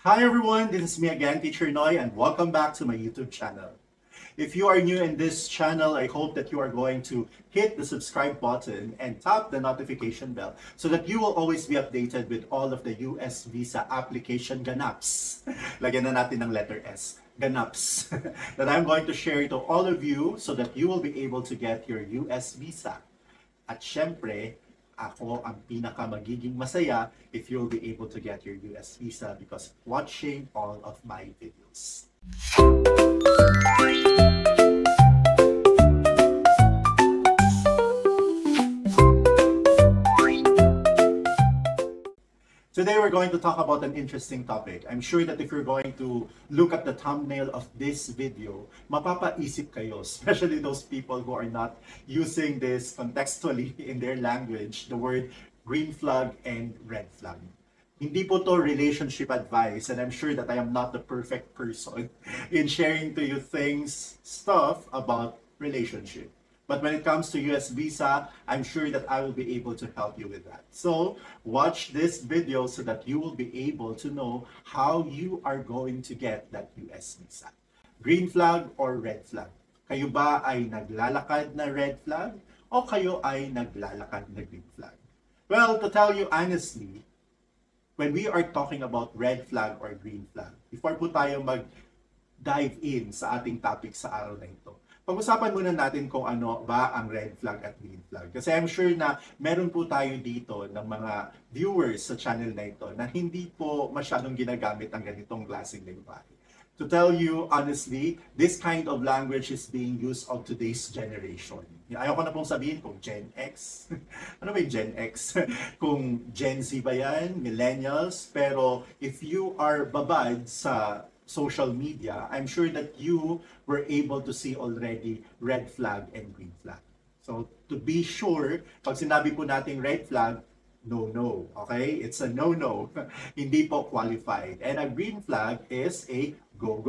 Hi everyone, this is me again, Teacher Noy, and welcome back to my YouTube channel. If you are new in this channel, I hope that you are going to hit the subscribe button and tap the notification bell so that you will always be updated with all of the US visa application ganaps. Lagyan na natin ng letter S. Ganaps that I'm going to share to all of you so that you will be able to get your US visa. At syempre, ako ang pinaka magiging masaya if you'll be able to get your US visa because watching all of my videos. Today we're going to talk about an interesting topic. I'm sure that if you're going to look at the thumbnail of this video, mapapaisip kayo, especially those people who are not using this contextually in their language, the word green flag and red flag. Hindi po to relationship advice, and I'm sure that I am not the perfect person in sharing to you stuff about relationship. But when it comes to US visa, I'm sure that I will be able to help you with that. So watch this video so that you will be able to know how you are going to get that US visa. Green flag or red flag? Kayo ba ay naglalakad na red flag o kayo ay naglalakad na green flag? Well, to tell you honestly, when we are talking about red flag or green flag, before po tayo mag-dive in sa ating topic sa araw na ito, pag-usapan muna natin kung ano ba ang red flag at green flag. Kasi I'm sure na meron po tayo dito ng mga viewers sa channel na ito na hindi po masyadong ginagamit ang ganitong klaseng lengguwahe. To tell you honestly, this kind of language is being used of today's generation. Ayoko na pong sabihin kung Gen X. Ano ba yung Gen X? Kung Gen Z ba yan? Millennials? Pero if you are babad sa social media, I'm sure that you were able to see already red flag and green flag. So to be sure, pag sinabi po nating red flag, no, okay? It's a no. Hindi po qualified. And a green flag is a go.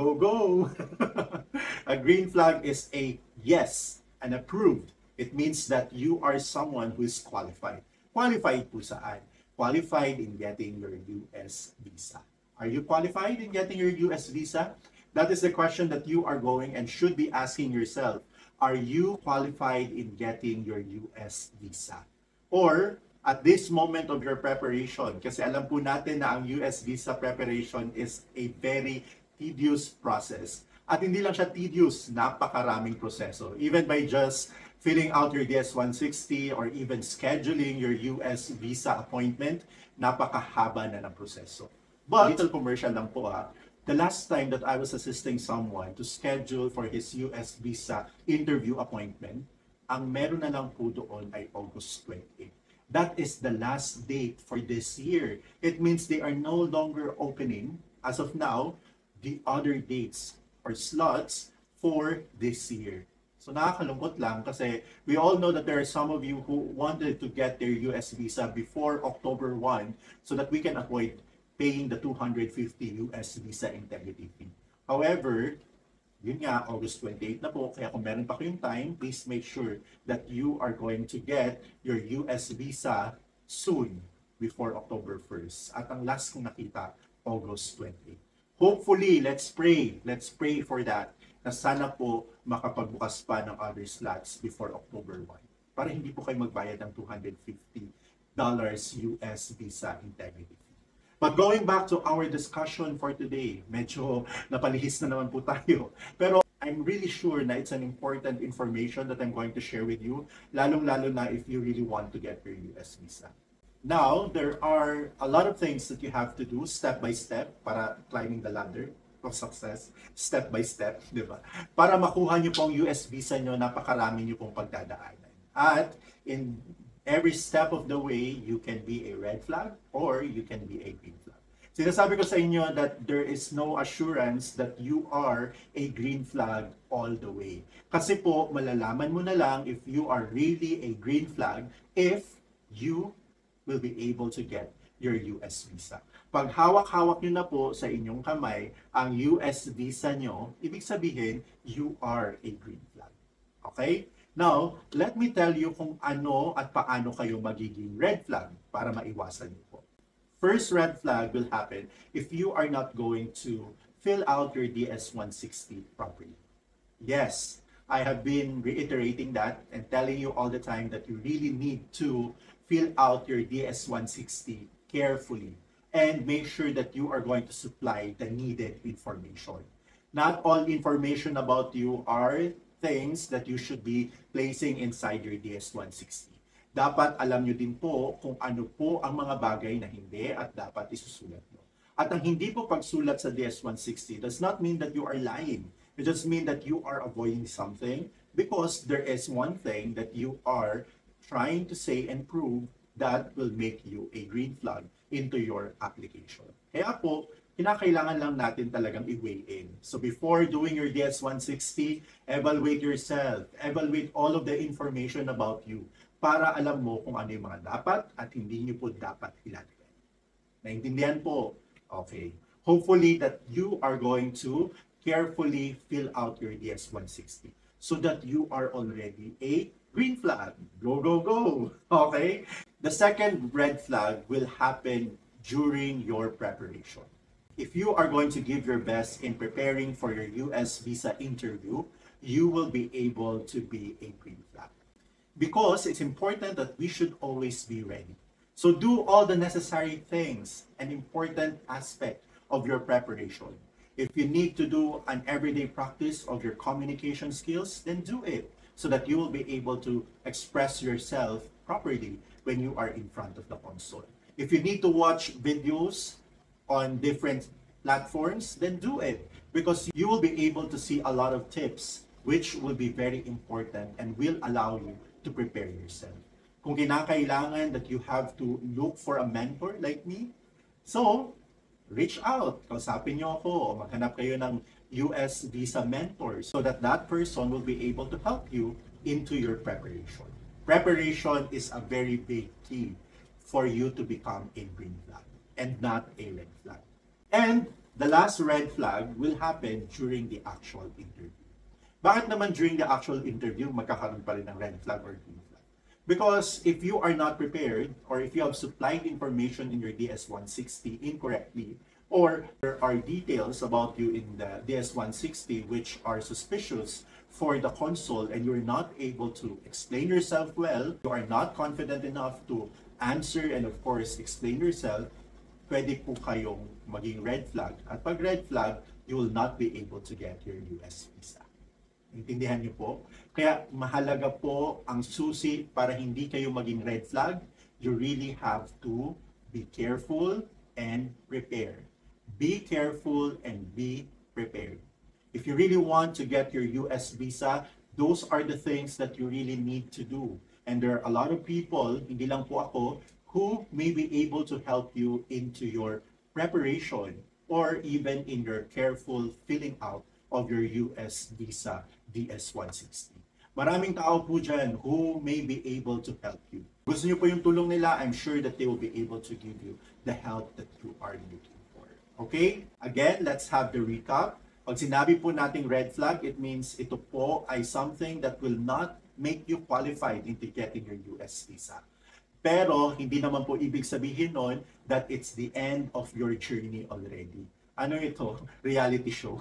A green flag is a yes, and approved. It means that you are someone who is qualified. Qualified po saan? Qualified in getting your US visa. Are you qualified in getting your US visa? That is the question that you are going and should be asking yourself. Are you qualified in getting your US visa? Or at this moment of your preparation, kasi alam po natin na ang US visa preparation is a very tedious process. At hindi lang siya tedious, napakaraming proseso. Even by just filling out your DS-160 or even scheduling your US visa appointment, napakahaba na ng proseso. But, little commercial lang po the last time that I was assisting someone to schedule for his US visa interview appointment, ang meron na lang po doon ay August 28. That is the last date for this year. It means they are no longer opening, as of now, the other dates or slots for this year. So nakakalungkot lang kasi we all know that there are some of you who wanted to get their US visa before October 1 so that we can avoid paying the 250 US visa integrity fee. However, yun nga, August 28 na po, kaya kung meron pa kayong time, please make sure that you are going to get your US visa soon before October 1st. At ang last kong nakita, August 28. Hopefully, let's pray for that, na sana po makapagbukas pa ng other slots before October 1 para hindi po kayo magbayad ng $250 US visa integrity fee. But going back to our discussion for today, medyo napalihis na naman po tayo. Pero I'm really sure na it's an important information that I'm going to share with you, lalong-lalo na if you really want to get your US visa. Now, there are a lot of things that you have to do step by step para climbing the ladder of success, step by step, di ba? Para makuha niyo pong US visa niyo, napakarami niyo pong pagdadaanan. At in every step of the way, you can be a red flag or you can be a green flag. Sinasabi ko sa inyo that there is no assurance that you are a green flag all the way. Kasi po, malalaman mo na lang if you are really a green flag if you will be able to get your US visa. Pag hawak-hawak nyo na po sa inyong kamay ang US visa nyo, ibig sabihin, you are a green flag. Okay? Now, let me tell you kung ano at paano kayo magiging red flag para maiwasan niyo po. First red flag will happen if you are not going to fill out your DS-160 properly. Yes, I have been reiterating that and telling you all the time that you really need to fill out your DS-160 carefully and make sure that you are going to supply the needed information. Not all information about you are things that you should be placing inside your DS-160. Dapat alam nyo din po kung ano po ang mga bagay na hindi at dapat isusulat nyo. At ang hindi po pagsulat sa DS-160 does not mean that you are lying. It just means that you are avoiding something because there is one thing that you are trying to say and prove that will make you a green flag into your application. Kaya po, kinakailangan lang natin talagang i-weigh in. So before doing your DS-160, evaluate yourself. Evaluate all of the information about you para alam mo kung ano yung mga dapat at hindi nyo po dapat ilalagay. Naintindihan po? Okay. Hopefully that you are going to carefully fill out your DS-160 so that you are already a green flag. Go, go, go! Okay? The second red flag will happen during your preparation. If you are going to give your best in preparing for your US visa interview, you will be able to be a green flag. Because it's important that we should always be ready. So do all the necessary things, an important aspect of your preparation. If you need to do an everyday practice of your communication skills, then do it so that you will be able to express yourself properly when you are in front of the console. If you need to watch videos on different platforms, then do it because you will be able to see a lot of tips which will be very important and will allow you to prepare yourself. Kung kinakailangan that you have to look for a mentor like me, so reach out, kausapin nyo ako o maghanap kayo ng US visa mentor so that that person will be able to help you into your preparation. Preparation is a very big key for you to become a green flag and not a red flag. And the last red flag will happen during the actual interview. Bakit naman during the actual interview magkakaroon pa rin ng red flag or green flag? Because if you are not prepared or if you have supplied information in your DS-160 incorrectly, or there are details about you in the DS-160 which are suspicious for the console and you're not able to explain yourself well, you are not confident enough to answer and of course explain yourself, pwede po kayong maging red flag. At pag red flag, you will not be able to get your US visa. Intindihan niyo po? Kaya mahalaga po ang susi para hindi kayo maging red flag. You really have to be careful and prepare. Be careful and be prepared. If you really want to get your US visa, those are the things that you really need to do. And there are a lot of people, hindi lang po ako, who may be able to help you into your preparation or even in your careful filling out of your US visa DS-160. Maraming tao po dyan who may be able to help you. Gusto niyo po yung tulong nila, I'm sure that they will be able to give you the help that you are looking for. Okay? Again, let's have the recap. Pag sinabi po nating red flag, it means ito po ay something that will not make you qualified into getting your US visa. Pero hindi naman po ibig sabihin nun that it's the end of your journey already. Ano ito? Reality show.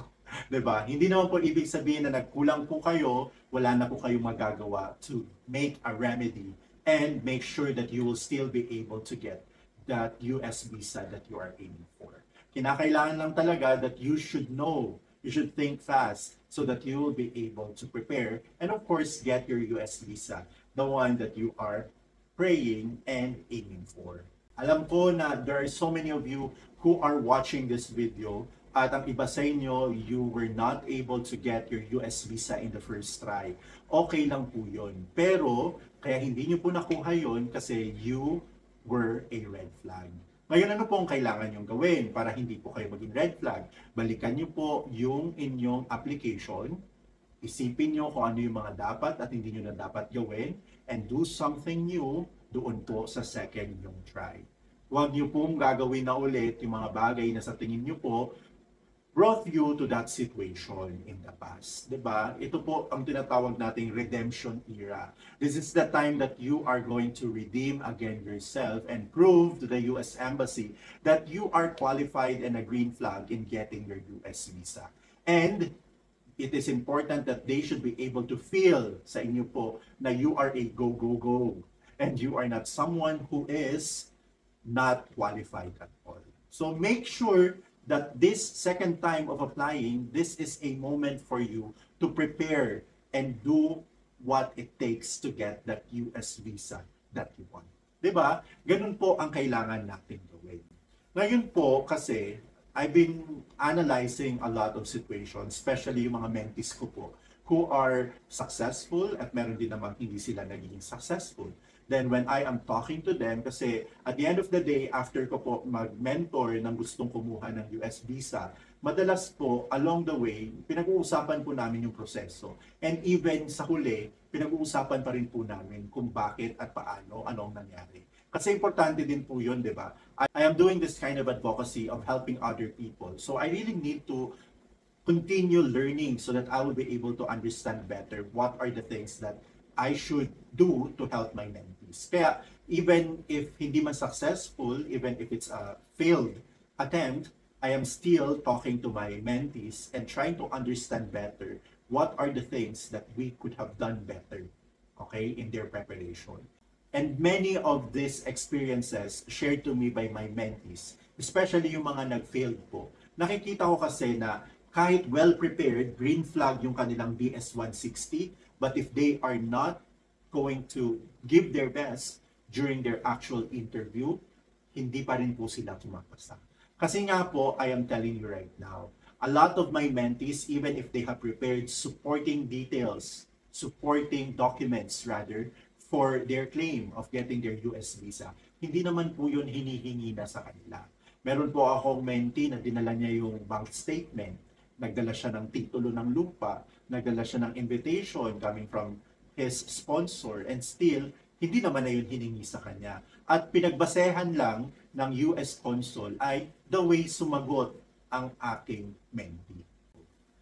'Di ba? Hindi naman po ibig sabihin na nagkulang po kayo, wala na po kayong magagawa to make a remedy and make sure that you will still be able to get that US visa that you are aiming for. Kinakailangan lang talaga that you should know, you should think fast so that you will be able to prepare and of course get your US visa, the one that you are praying and aiming for. Alam ko na there are so many of you who are watching this video at ang iba sa inyo, you were not able to get your US visa in the first try. Okay lang po yun. Pero, kaya hindi nyo po nakuha yun kasi you were a red flag. Ngayon, ano po ang kailangan nyong gawin para hindi po kayo maging red flag? Balikan nyo po yung inyong application, isipin nyo kung ano yung mga dapat at hindi nyo na dapat gawin, and do something new doon po sa second yung try. Huwag nyo pong gagawin na ulit yung mga bagay na sa tingin nyo po brought you to that situation in the past. 'Di ba? Ito po ang tinatawag nating redemption era. This is the time that you are going to redeem again yourself and prove to the US Embassy that you are qualified and a green flag in getting your US visa. And it is important that they should be able to feel sa inyo po na you are a go, go, go. And you are not someone who is not qualified at all. So make sure that this second time of applying, this is a moment for you to prepare and do what it takes to get that US visa that you want. 'Di ba? Ganun po ang kailangan natin gawin. Ngayon po kasi I've been analyzing a lot of situations, especially yung mga mentees ko po, who are successful at meron din namang hindi sila naging successful. Then when I am talking to them, kasi at the end of the day, after ko po mag-mentor ng gustong kumuha ng US visa, madalas po, along the way, pinag-uusapan po namin yung proseso. And even sa huli, pinag-uusapan pa rin po namin kung bakit at paano, anong nangyari. Kasi importante din po yun, di ba? I am doing this kind of advocacy of helping other people. So I really need to continue learning so that I will be able to understand better what are the things that I should do to help my mentees. Kaya even if hindi man successful, even if it's a failed attempt, I am still talking to my mentees and trying to understand better what are the things that we could have done better, okay, in their preparation. And many of these experiences shared to me by my mentees, especially yung mga nag-failed po. Nakikita ko kasi na kahit well-prepared, green flag yung kanilang DS-160, but if they are not going to give their best during their actual interview, hindi pa rin po sila pumapasa. Kasi nga po, I am telling you right now, a lot of my mentees, even if they have prepared supporting details, supporting documents rather, for their claim of getting their US visa, hindi naman po yun hinihingi na sa kanila. Meron po akong mentee na dinala niya yung bank statement, nagdala siya ng titulo ng lupa, nagdala siya ng invitation coming from his sponsor, and still, hindi naman na yun hiningi sa kanya. At pinagbasehan lang ng US consul ay the way sumagot ang aking mentee.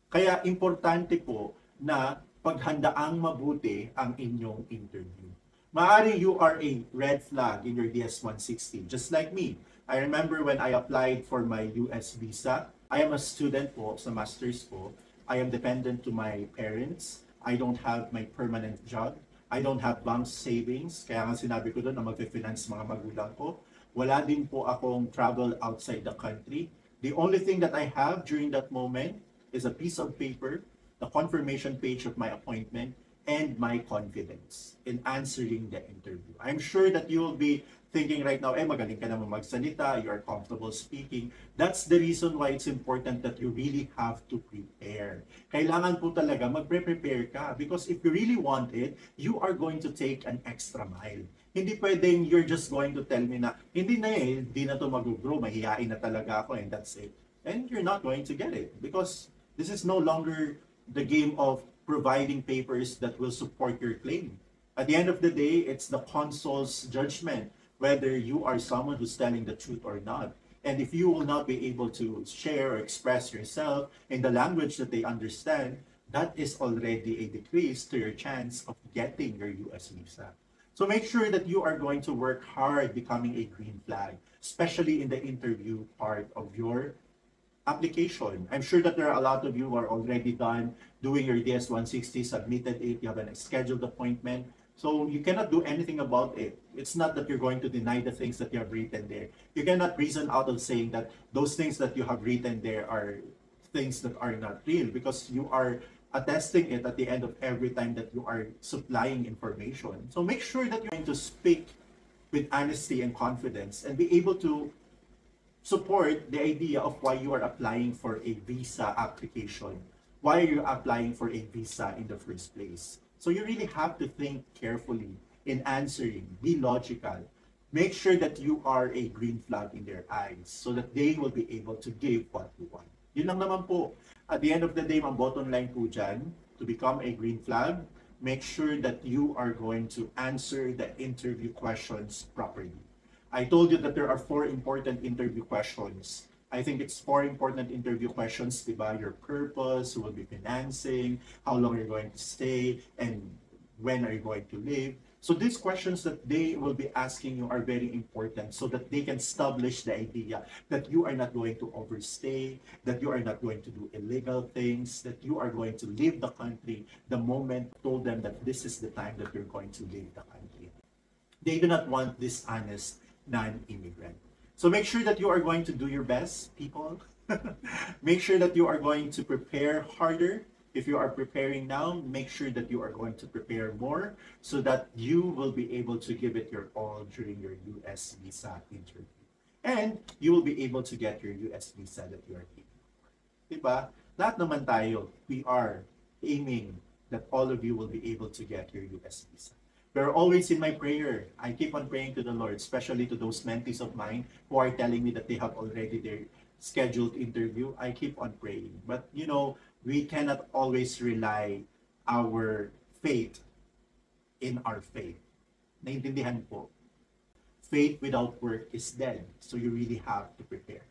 Kaya importante po na paghandaang mabuti ang inyong interview. Maaari you are a red flag in your DS-160, just like me. I remember when I applied for my US visa, I am a student po sa master's po. I am dependent to my parents. I don't have my permanent job. I don't have bank savings. Kaya nga sinabi ko doon na mag-finance mga magulang ko. Wala din po akong travel outside the country. The only thing that I have during that moment is a piece of paper, the confirmation page of my appointment, and my confidence in answering the interview. I'm sure that you will be thinking right now, magaling ka naman magsalita, you are comfortable speaking. That's the reason why it's important that you really have to prepare. Kailangan po talaga magpre-prepare ka because if you really want it, you are going to take an extra mile. Hindi pwedeng you're just going to tell me na, hindi na to mag-grow, mahihain na talaga ako and that's it. And you're not going to get it because this is no longer the game of providing papers that will support your claim. At the end of the day, it's the consul's judgment whether you are someone who's telling the truth or not. And if you will not be able to share or express yourself in the language that they understand, that is already a decrease to your chance of getting your US visa. So make sure that you are going to work hard becoming a green flag, especially in the interview part of your application. I'm sure that there are a lot of you who are already done doing your DS-160, submitted it, you have a scheduled appointment. So you cannot do anything about it. It's not that you're going to deny the things that you have written there. You cannot reason out of saying that those things that you have written there are things that are not real because you are attesting it at the end of every time that you are supplying information. So make sure that you're going to speak with honesty and confidence and be able to support the idea of why you are applying for a visa application. Why are you applying for a visa in the first place? So you really have to think carefully in answering, be logical. Make sure that you are a green flag in their eyes so that they will be able to give what you want. Yun lang naman po. At the end of the day, ang bottom line po dyan, to become a green flag, make sure that you are going to answer the interview questions properly. I told you that there are 4 important interview questions I think it's 4 important interview questions, diba? Your purpose, who will be financing, how long you're going to stay, and when are you going to leave. So these questions that they will be asking you are very important so that they can establish the idea that you are not going to overstay, that you are not going to do illegal things, that you are going to leave the country the moment you told them that this is the time that you're going to leave the country. They do not want dishonest non-immigrant. So make sure that you are going to do your best, people. Make sure that you are going to prepare harder. If you are preparing now, make sure that you are going to prepare more so that you will be able to give it your all during your US visa interview. And you will be able to get your US visa that you are aiming for. Diba? Lahat naman tayo, we are aiming that all of you will be able to get your US visa. Pero always in my prayer, I keep on praying to the Lord, especially to those mentees of mine who are telling me that they have already their scheduled interview. I keep on praying. But you know, we cannot always rely our faith in our faith. Naintindihan po. Faith without work is dead. So you really have to prepare.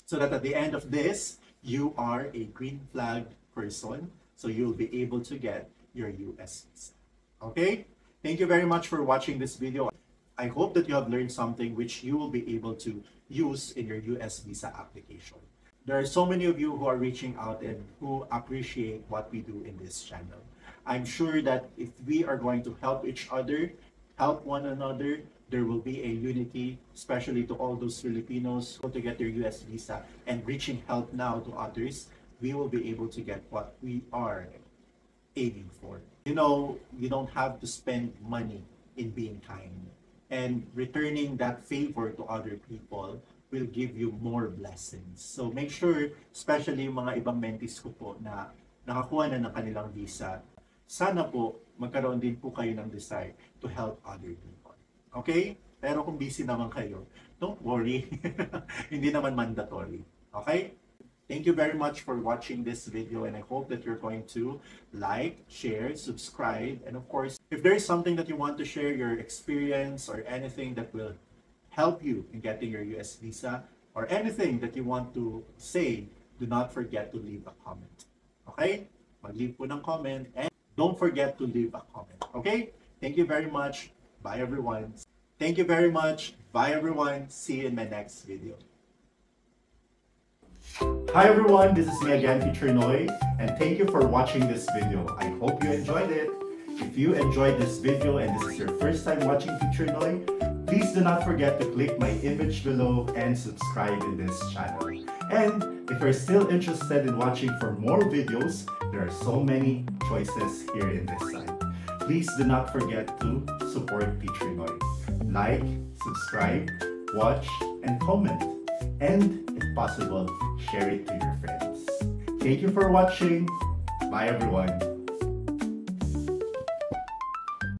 So that at the end of this, you are a green flag person. So you'll be able to get your US visa. Okay? Thank you very much for watching this video. I hope that you have learned something which you will be able to use in your US visa application. There are so many of you who are reaching out and who appreciate what we do in this channel. I'm sure that if we are going to help each other, help one another, there will be a unity, especially to all those Filipinos who want to get their US visa and reaching help now to others. We will be able to get what we are aiming for. You know, you don't have to spend money in being kind. And returning that favor to other people will give you more blessings. So make sure, especially yung mga ibang mentees ko po na nakakuha na ng kanilang visa, sana po magkaroon din po kayo ng desire to help other people. Okay? Pero kung busy naman kayo, don't worry. Hindi naman mandatory. Okay? Thank you very much for watching this video, and I hope that you're going to like, share, subscribe, and of course, if there is something that you want to share, your experience or anything that will help you in getting your US visa, or anything that you want to say, do not forget to leave a comment. Okay? Mag-leave po ng comment, and don't forget to leave a comment. Okay? Thank you very much. Bye everyone. Thank you very much. Bye everyone. See you in my next video. Hi everyone, this is me again, Teacher Noy, and thank you for watching this video. I hope you enjoyed it. If you enjoyed this video and this is your first time watching Teacher Noy, please do not forget to click my image below and subscribe in this channel. And if you're still interested in watching for more videos, there are so many choices here in this side. Please do not forget to support Teacher Noy. Like, subscribe, watch, and comment. And if possible, share it to your friends. Thank you for watching. Bye everyone.